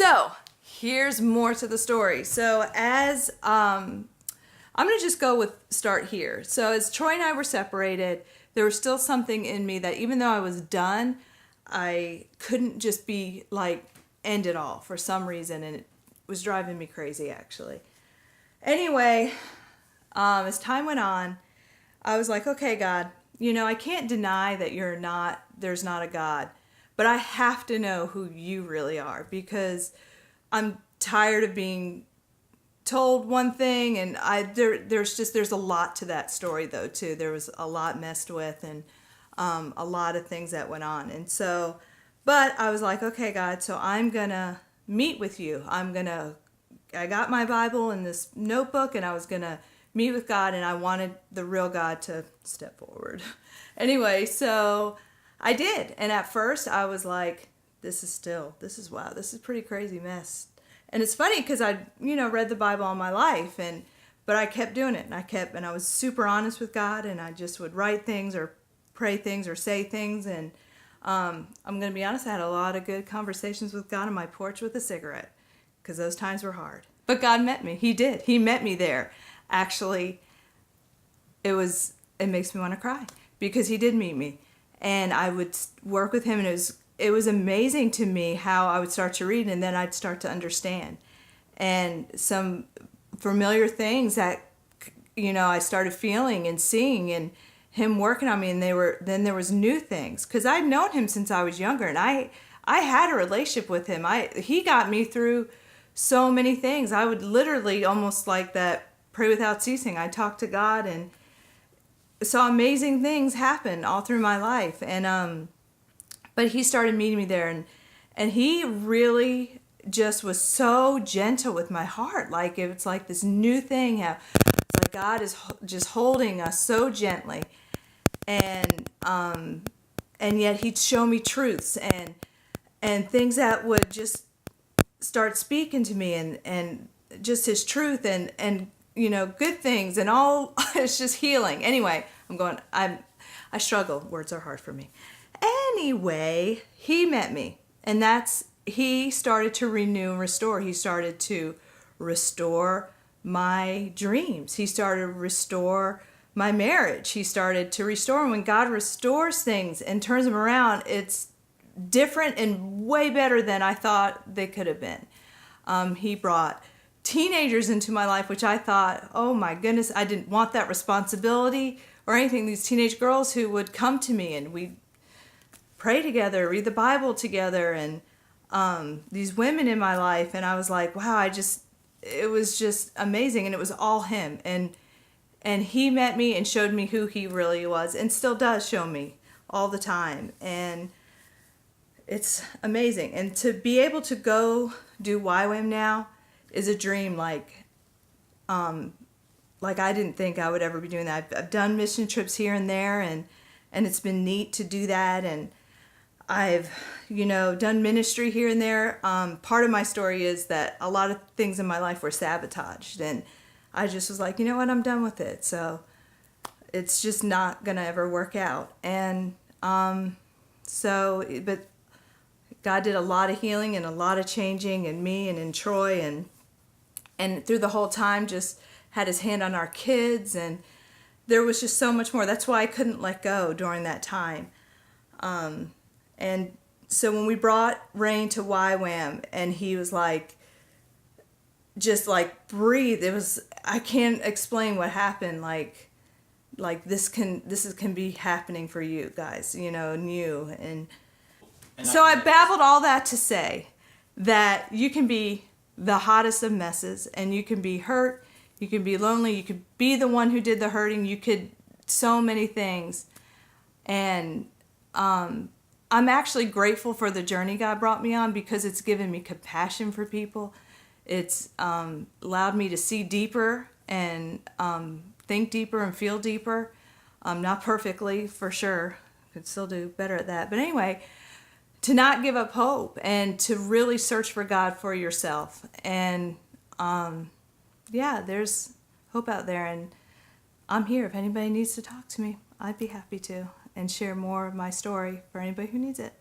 So here's more to the story. So as I'm gonna just go with start here. So as Troy and I were separated, there was still something in me that even though I was done, I couldn't just be like end it all for some reason, and it was driving me crazy actually. Anyway, as time went on, I was like, okay, God, I can't deny that there's not a God, but I have to know who you really are, because I'm tired of being told one thing, and there's a lot to that story though too. There was a lot messed with, and a lot of things that went on, and so, but I was like, okay, God, so I'm gonna meet with you. I got my Bible and this notebook, and I was gonna meet with God, and I wanted the real God to step forward. Anyway, so I did, and at first I was like, this is wow, this is pretty crazy mess. And it's funny because I read the Bible all my life, but I kept doing it, and I was super honest with God, and I just would write things or pray things or say things, and I'm going to be honest, I had a lot of good conversations with God on my porch with a cigarette, because those times were hard. But God met me. He did. He met me there. Actually, it makes me want to cry, because he did meet me, and I would work with him, and it was amazing to me how I would start to read, and then I'd start to understand, and some familiar things that I started feeling and seeing, and him working on me, and then there was new things, because I'd known him since I was younger, and I had a relationship with him. He got me through so many things. I would literally almost like that pray without ceasing. I talked to God and saw amazing things happen all through my life, and but he started meeting me there, and he really just was so gentle with my heart. Like it's like this new thing. How it's like God is just holding us so gently, and yet he'd show me truths and things that would just start speaking to me, and just his truth, and good things, and all. It's just healing. Anyway, I struggle. Words are hard for me. Anyway, he met me, and he started to renew and restore. He started to restore my dreams. He started to restore my marriage. He started to restore. And when God restores things and turns them around, it's different and way better than I thought they could have been. He brought teenagers into my life, which I thought, oh my goodness, I didn't want that responsibility or anything. These teenage girls who would come to me, and we'd pray together, read the Bible together, and these women in my life, and I was like, wow, it was just amazing, and it was all him, and he met me and showed me who he really was, and still does show me all the time, and it's amazing. And to be able to go do YWAM now is a dream, like I didn't think I would ever be doing that. I've done mission trips here and there, and it's been neat to do that, and I've, done ministry here and there. Part of my story is that a lot of things in my life were sabotaged, and I just was like, you know what, I'm done with it. So it's just not going to ever work out. And but God did a lot of healing and a lot of changing in me and in Troy, and through the whole time just had his hand on our kids, and there was just so much more. That's why I couldn't let go during that time. And so when we brought Rain to YWAM, and he was like, just like breathe, I can't explain what happened. Like this can be happening for you guys, and you. And so I babbled all that to say that you can be the hottest of messes, and you can be hurt, you can be lonely, you could be the one who did the hurting, you could so many things. And I'm actually grateful for the journey God brought me on, because it's given me compassion for people. It's allowed me to see deeper and think deeper and feel deeper. Not perfectly, for sure. Could still do better at that. But anyway, to not give up hope, and to really search for God for yourself. And there's hope out there, and I'm here. If anybody needs to talk to me, I'd be happy to, and share more of my story for anybody who needs it.